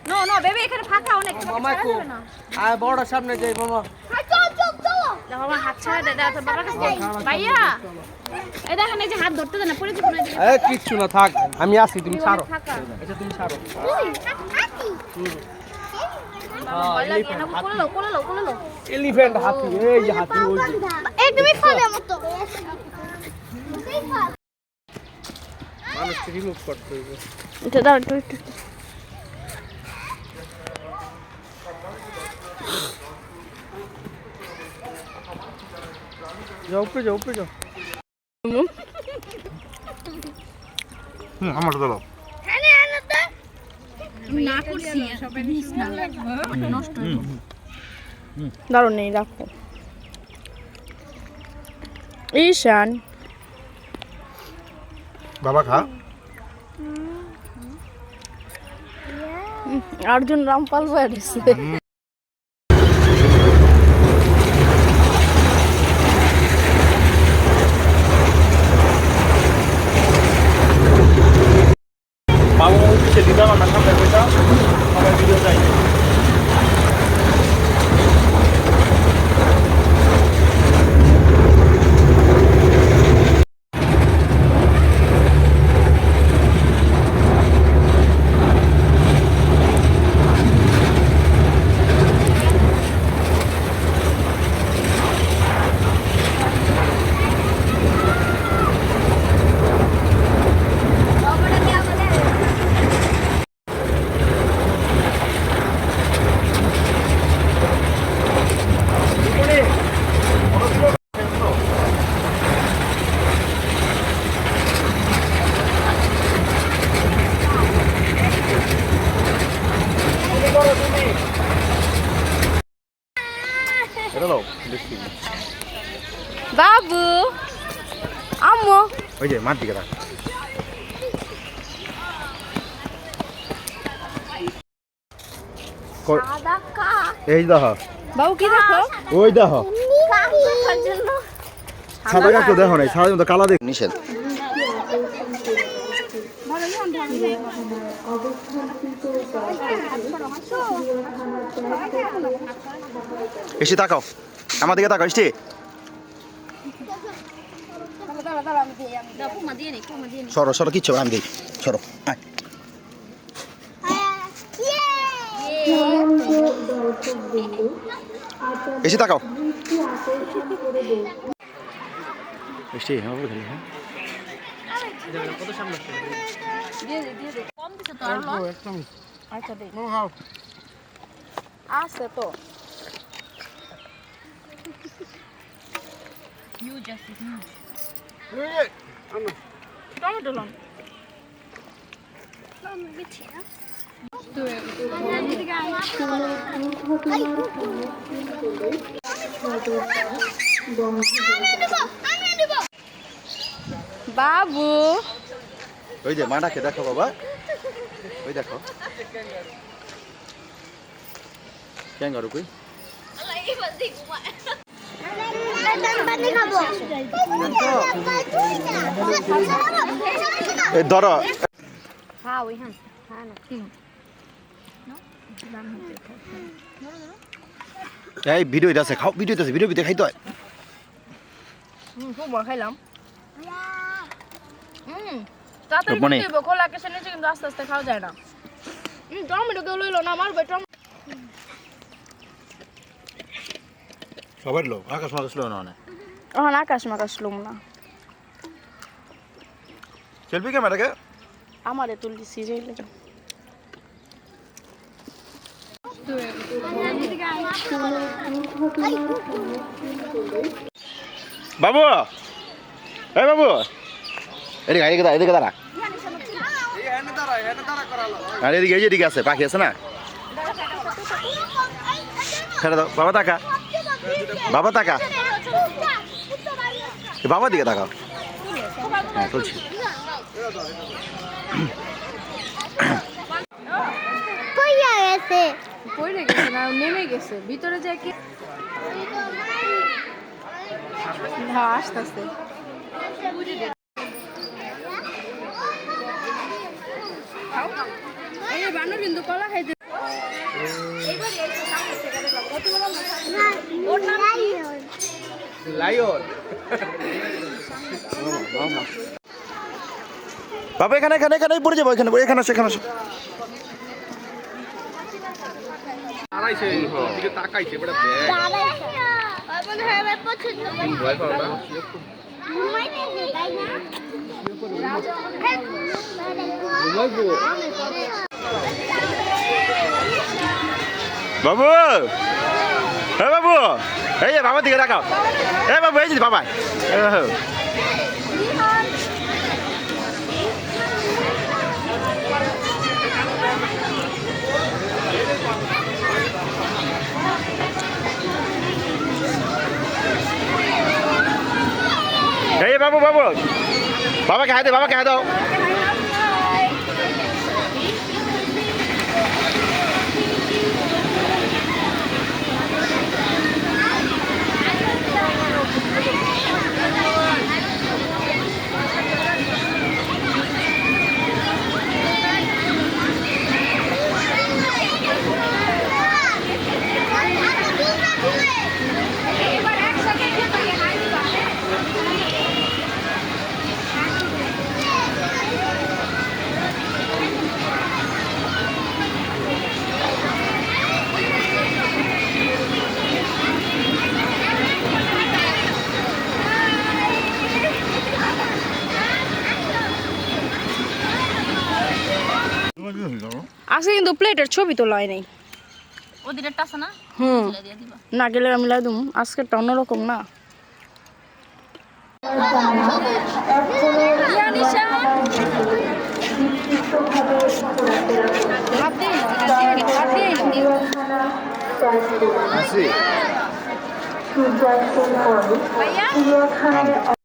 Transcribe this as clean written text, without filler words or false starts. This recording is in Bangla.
নো নো বেবি এখানে ফাঁকা অনেক মামা কো আর বড় সামনে যাই মামা দেখো আমার হাত ছাড়া দে দাও তোর বাবার কাছে যাই ভাইয়া এই দেখেন এই যে হাত ধরতে দেন না পড়ে যাবে না এই কিচ্ছু না থাক আমি আসি তুমি ছাড়ো আচ্ছা তুমি ছাড়ো এলিফ্যান্ট হাতি এই যে হাতি ওই যে এই তুমি খাবে মত মানুষ রিমুভ করতে হবে এটা দাও একটু একটু যাও উপরে যাও আমারটা দাও না করছি সবাই নিস না নষ্ট দারুণ নেই রাখো ঈশান বাবা খা अर्जुन रामपाल बैठे বাবা হচ্ছে দিদা না সামনে বসা সবাই ভিডিও চাই बाबू अम्मो ওই যে মার দিকে রাখ এই দেখো बाबू की देखो ওই দেখো সাদা কাকু দেখো নাই সাদা মতো কালা দেখ নিষেধ এসে তাকাও আমার দিকে তাকাও এসে সরো সরো কিচ্ছু আমি দিই সরো আয় এসে তাকাও এসে হবে খালি হ্যাঁ কত সামনে দিয়ে দে কম দিছে তো আর একদম अच्छा दे নো হাউ आसे तो হিউজ আছে टमाटो लन बाबू ওই যে মাটাকে দেখো বাবা ওই দেখো ক্যাঙ্গারু কই এই ধরো হ্যাঁ ওই হ্যাঁ হ্যাঁ না এই ভিডিও আছে খাও ভিডিও আছে ভিডিও খাইতে হয় खूब खाइलाम তাড়াতাড়ি দেব খোলা কেসে নিচে কিন্তু আস্তে আস্তে খাওয়া যায় না টমেটো কেউ লইলো না আমার বেটা সবার লোক আকাশ মাকাশ লো না এখন আকাশ মাকাশ লুম না সেলফি ক্যামেরাকে আমারে তুললি সিরিয়ালে বাবু এই বাবু এদিকে দাঁড়া আর এদিকে আছে পাখি আছে না ছেড়ে দাও বাবা তাকা বাবা দিকে তাকাও হ্যাঁ চলছি পড়ে গেছে না নেমে গেছে ভিতরে যায় কি হ্যাঁ আস্তে এই বানর কিন্তু কলা খাইতে লায়ন বাবা এখানে এখানে এখানেই পড়ে যাবো এখানে এখানে আসো এখানে আসো আড়াইছে দিকে তাকাইছে বড় ভয় পাও না বাবু হ্যাঁ বাবু এই যে বাবার দিকে রাখাও এই বাবু এই যে বাবা এই যে বাবু বাবু বাবাকে হাতে দাও আজকে কিন্তু প্লেটের ছবি তোলা হয় নাই ওদের একটা আছে না দিয়ে দিবা না গেলে আমি লাই দিম আজকেরটা অন্যরকম না আসি ভাইয়া